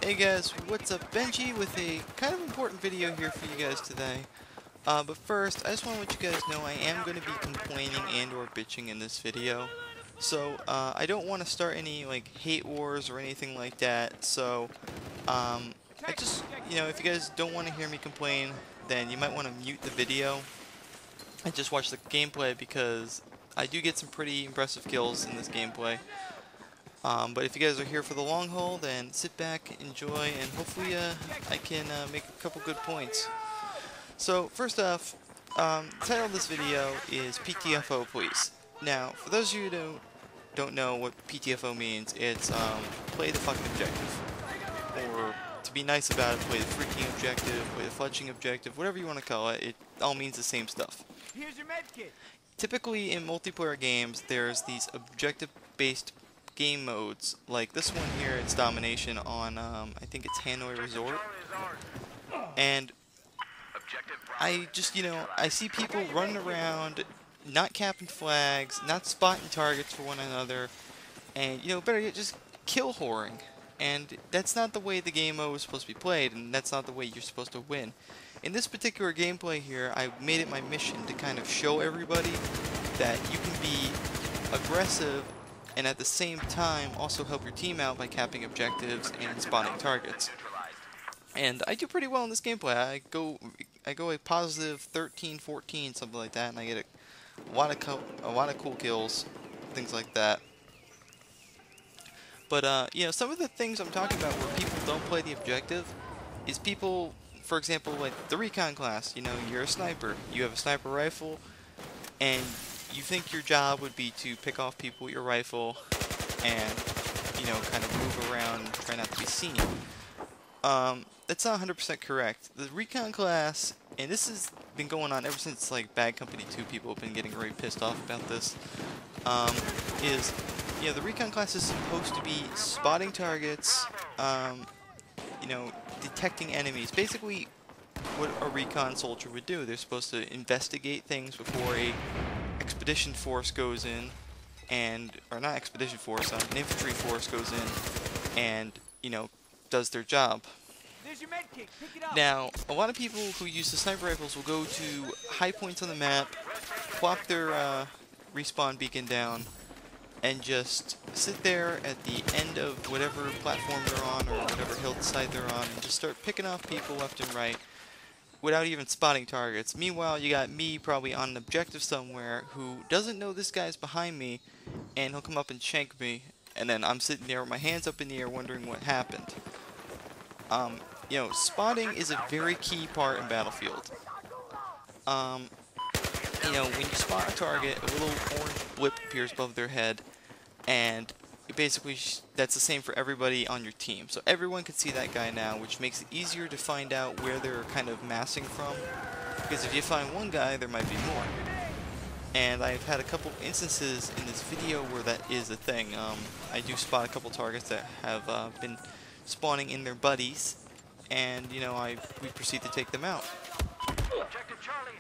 Hey guys, what's up? Benji with a kind of important video here for you guys today. But first, I just want to let you guys know I am going to be complaining and or bitching in this video. So, I don't want to start any, like, hate wars or anything like that. So, I just, if you guys don't want to hear me complain, then you might want to mute the video and just watch the gameplay because I do get some pretty impressive kills in this gameplay. But if you guys are here for the long haul, then sit back, enjoy, and hopefully I can make a couple good points. So first off, the title of this video is PTFO Please. Now, for those of you who don't know what PTFO means, it's play the fucking objective. Or to be nice about it, play the freaking objective, play the fletching objective, whatever you want to call it, it all means the same stuff. Here's your med kit. Typically in multiplayer games, there's these objective-based game modes, like this one here. It's domination on I think it's Hanoi Resort, and I just I see people running around not capping flags, not spotting targets for one another, and better yet, just kill whoring. And that's not the way the game mode is supposed to be played, and that's not the way you're supposed to win. In this particular gameplay here, I made it my mission to kind of show everybody that you can be aggressive and at the same time also help your team out by capping objectives and spotting targets. And I do pretty well in this gameplay. I go a positive 13, 14, something like that, and I get a lot of cool kills, things like that. But some of the things I'm talking about where people don't play the objective is people, for example, like the recon class. You're a sniper. You have a sniper rifle, and you think your job would be to pick off people with your rifle and, kind of move around and try not to be seen. That's not 100% correct. The recon class, and this has been going on ever since, like, Bad Company 2, people have been getting really pissed off about this, the recon class is supposed to be spotting targets, detecting enemies. Basically, what a recon soldier would do. They're supposed to investigate things before a expedition force goes in, or not expedition force, an infantry force goes in and, does their job. There's your med kit. Pick it up. Now, a lot of people who use the sniper rifles will go to high points on the map, plop their respawn beacon down, and just sit there at the end of whatever platform they're on or whatever hillside they're on and just start picking off people left and right without even spotting targets. Meanwhile, you got me probably on an objective somewhere who doesn't know this guy's behind me, and he'll come up and shank me, and then I'm sitting there with my hands up in the air wondering what happened. Spotting is a very key part in Battlefield. When you spot a target, a little orange blip appears above their head, and basically that's the same for everybody on your team. So everyone can see that guy now, which makes it easier to find out where they're kind of massing from. Because if you find one guy, there might be more. And I've had a couple instances in this video where that is a thing. I do spot a couple targets that have been spawning in their buddies, and we proceed to take them out.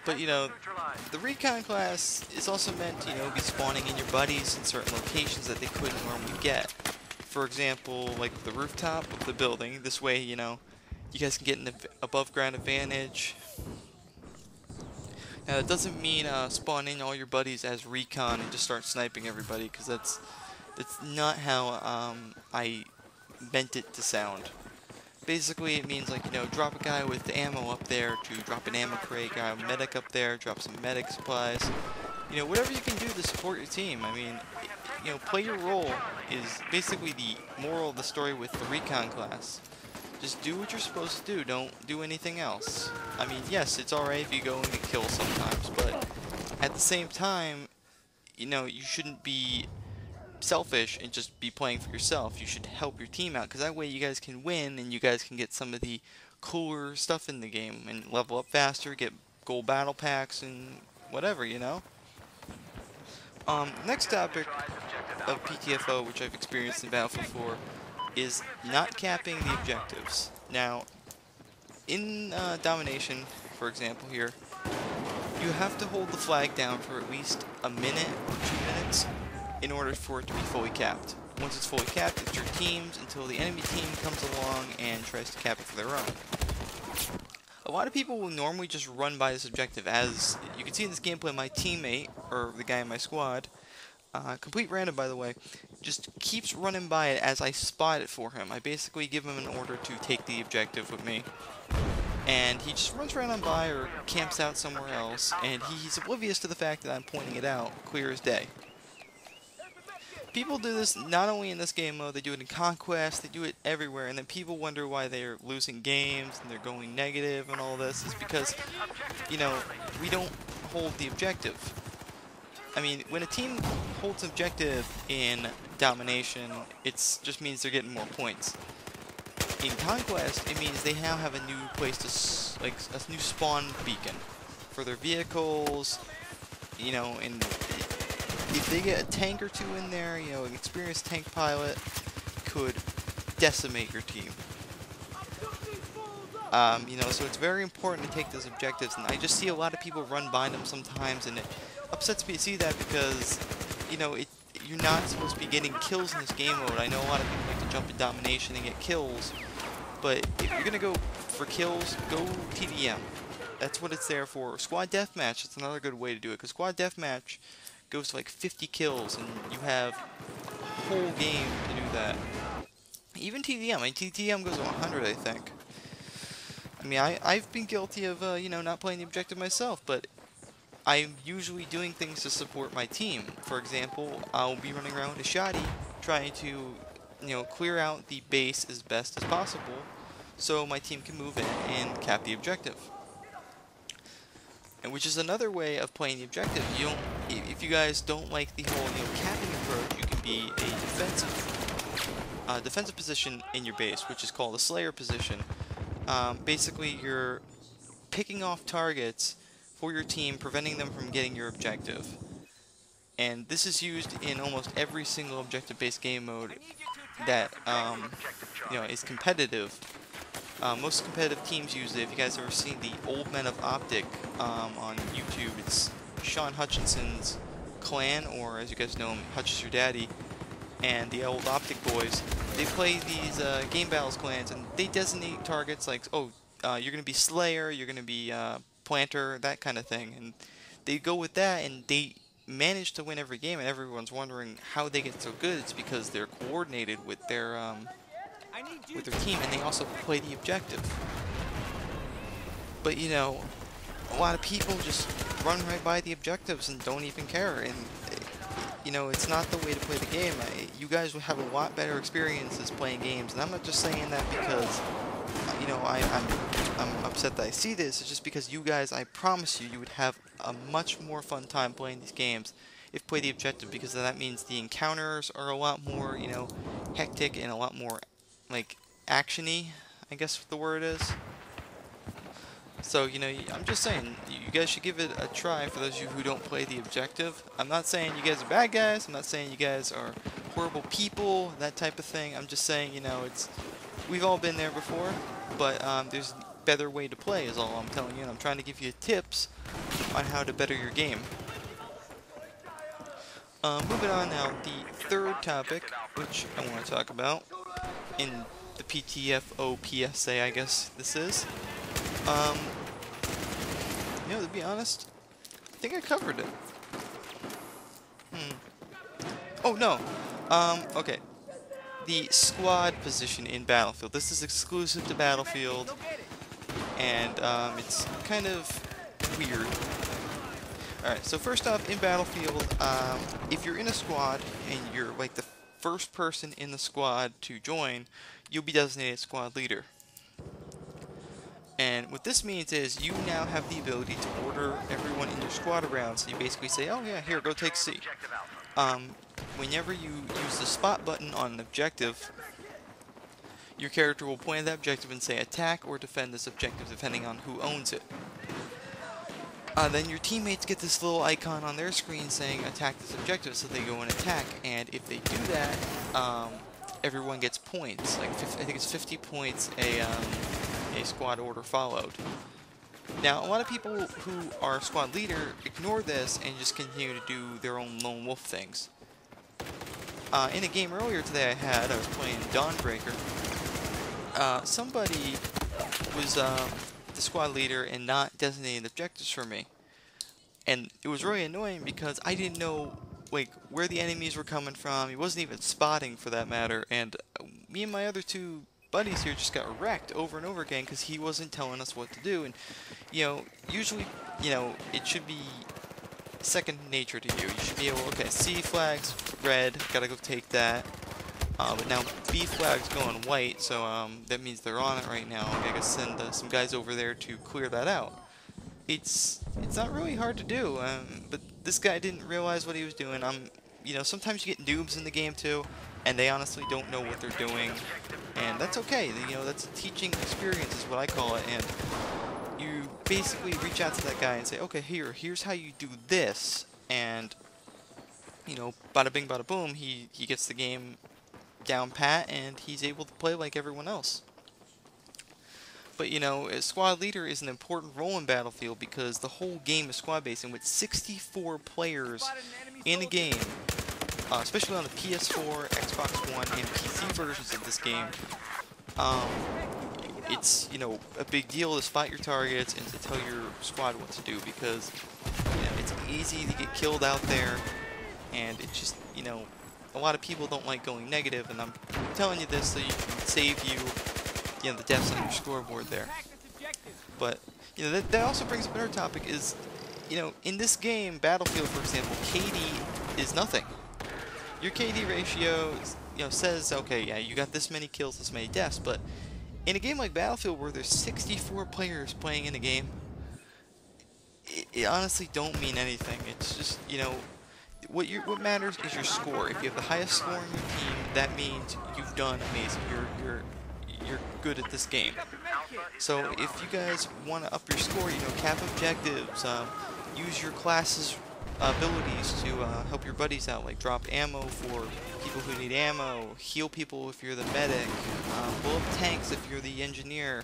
But the recon class is also meant to be spawning in your buddies in certain locations that they couldn't normally get. For example, like the rooftop of the building. This way, you guys can get an above ground advantage. Now, that doesn't mean spawn in all your buddies as recon and just start sniping everybody, because that's not how I meant it to sound. Basically, it means, like, drop a guy with the ammo up there to drop an ammo crate, guy with medic up there, drop some medic supplies. Whatever you can do to support your team. I mean, play your role is basically the moral of the story with the recon class. Just do what you're supposed to do. Don't do anything else. I mean, yes, it's alright if you go and get killed sometimes, but at the same time, you shouldn't be selfish and just be playing for yourself. You should help your team out, because that way you guys can win and you guys can get some of the cooler stuff in the game and level up faster, get gold battle packs and whatever, Next topic of PTFO, which I've experienced in Battlefield 4, is not capping the objectives. Now, in Domination, for example here, you have to hold the flag down for at least a minute or 2 minutes in order for it to be fully capped. Once it's fully capped, it's your team's until the enemy team comes along and tries to cap it for their own. A lot of people will normally just run by this objective. As you can see in this gameplay, my teammate, or the guy in my squad, complete random by the way, just keeps running by it as I spot it for him. I basically give him an order to take the objective with me. And he just runs right on by or camps out somewhere else, and he's oblivious to the fact that I'm pointing it out, clear as day. People do this not only in this game mode, they do it in Conquest, they do it everywhere, and then people wonder why they're losing games and they're going negative and all this. It's because, you know, we don't hold the objective. I mean, when a team holds objective in domination, it just means they're getting more points. In Conquest, it means they now have a new place to, like, a new spawn beacon for their vehicles, you know, and if they get a tank or two in there, you know, an experienced tank pilot could decimate your team. You know, so it's very important to take those objectives, and I just see a lot of people run by them sometimes, and it upsets me to see that because, you know, you're not supposed to be getting kills in this game mode. I know a lot of people like to jump in domination and get kills, but if you're gonna go for kills, go TDM. That's what it's there for. Squad Deathmatch, that's another good way to do it, because Squad Deathmatch goes to like 50 kills, and you have a whole game to do that. Even TDM, I mean, TDM goes to 100, I think. I mean, I've been guilty of, you know, not playing the objective myself, but I'm usually doing things to support my team. For example, I'll be running around with a shoddy, trying to, you know, clear out the base as best as possible, so my team can move in and cap the objective. And which is another way of playing the objective. You don't, if you guys don't like the whole, you know, capping approach, you can be a defensive position in your base, which is called a Slayer position. Basically, you're picking off targets for your team, preventing them from getting your objective. And this is used in almost every single objective-based game mode that, you know, is competitive. Most competitive teams use it. If you guys ever seen the Old Men of Optic on YouTube, it's Sean Hutchinson's clan, or as you guys know him, Hutch is your daddy, and the old Optic boys. They play these game battles clans, and they designate targets like, oh, you're going to be Slayer, you're going to be Planter, that kind of thing. And they go with that, and they manage to win every game, and everyone's wondering how they get so good. It's because they're coordinated with their team, and they also play the objective. But, you know, a lot of people just run right by the objectives and don't even care, and, you know, it's not the way to play the game. You guys will have a lot better experiences playing games, and I'm not just saying that because, you know, I'm upset that I see this. It's just because you guys, I promise you, you would have a much more fun time playing these games if you play the objective, because that means the encounters are a lot more, you know, hectic and a lot more, like, action-y, I guess the word is. So, you know, I'm just saying, you guys should give it a try for those of you who don't play the objective. I'm not saying you guys are bad guys, I'm not saying you guys are horrible people, that type of thing. I'm just saying, you know, we've all been there before, but there's a better way to play is all I'm telling you, and I'm trying to give you tips on how to better your game. Moving on now, the third topic, which I want to talk about, in the PTFO PSA, I guess this is. You know, to be honest, I think I covered it. Oh, no. Okay. The squad position in Battlefield. This is exclusive to Battlefield, and, it's kind of weird. Alright, so first off, in Battlefield, if you're in a squad, and you're, like, the first person in the squad to join, you'll be designated squad leader. And what this means is you now have the ability to order everyone in your squad around. So you basically say, oh yeah, here, go take C. Whenever you use the spot button on an objective, your character will point at that objective and say attack or defend this objective, depending on who owns it. Then your teammates get this little icon on their screen saying attack this objective, so they go and attack. And if they do that, everyone gets points. Like I think it's 50 points a squad order followed. Now, a lot of people who are squad leader ignore this and just continue to do their own lone wolf things. in a game earlier today I was playing Dawnbreaker. Somebody was the squad leader and not designating objectives for me. And it was really annoying because I didn't know like where the enemies were coming from. He wasn't even spotting for that matter. And me and my other two buddies here just got wrecked over and over again because he wasn't telling us what to do. And usually, it should be second nature to you. You should be able, okay, C flag's red, gotta go take that. But now B flag's going white, so that means they're on it right now. I gotta send some guys over there to clear that out. It's not really hard to do, but this guy didn't realize what he was doing. Sometimes you get noobs in the game too, and they honestly don't know what they're doing, and that's okay. That's a teaching experience is what I call it, and you basically reach out to that guy and say, okay, here's how you do this, and bada bing, bada boom, he gets the game down pat, and he's able to play like everyone else. But a squad leader is an important role in Battlefield because the whole game is squad based, and with 64 players in a game, especially on the PS4, Xbox One, and PC versions of this game, it's a big deal to spot your targets and to tell your squad what to do because it's easy to get killed out there, and it's just a lot of people don't like going negative, and I'm telling you this so you can save the deaths on your scoreboard there. But that also brings up another topic is in this game, Battlefield for example, KD is nothing. Your KD ratio says, okay, yeah, you got this many kills, this many deaths, but in a game like Battlefield where there's 64 players playing in a game, it honestly don't mean anything. It's just what matters is your score. If you have the highest score on your team, that means you've done amazing. You're good at this game. So if you guys want to up your score, cap objectives, use your class's abilities to help your buddies out, like drop ammo for people who need ammo, heal people if you're the medic, blow up tanks if you're the engineer,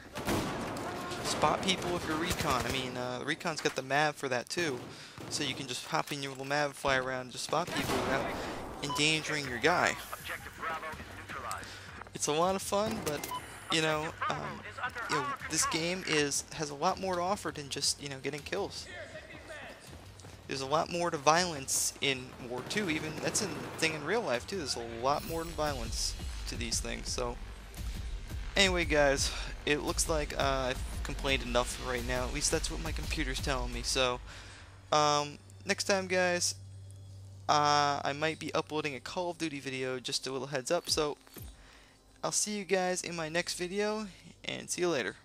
spot people if you're recon. I mean, the recon's got the MAV for that too, so you can just hop in your little MAV, fly around, and just spot people without endangering your guy. It's a lot of fun, but this game has a lot more to offer than just getting kills. There's a lot more to violence in War 2, even that's a thing in real life too. There's a lot more than violence to these things. So anyway, guys, it looks like I've complained enough for right now. At least that's what my computer's telling me. So next time, guys, I might be uploading a Call of Duty video. Just a little heads up. So I'll see you guys in my next video, and see you later.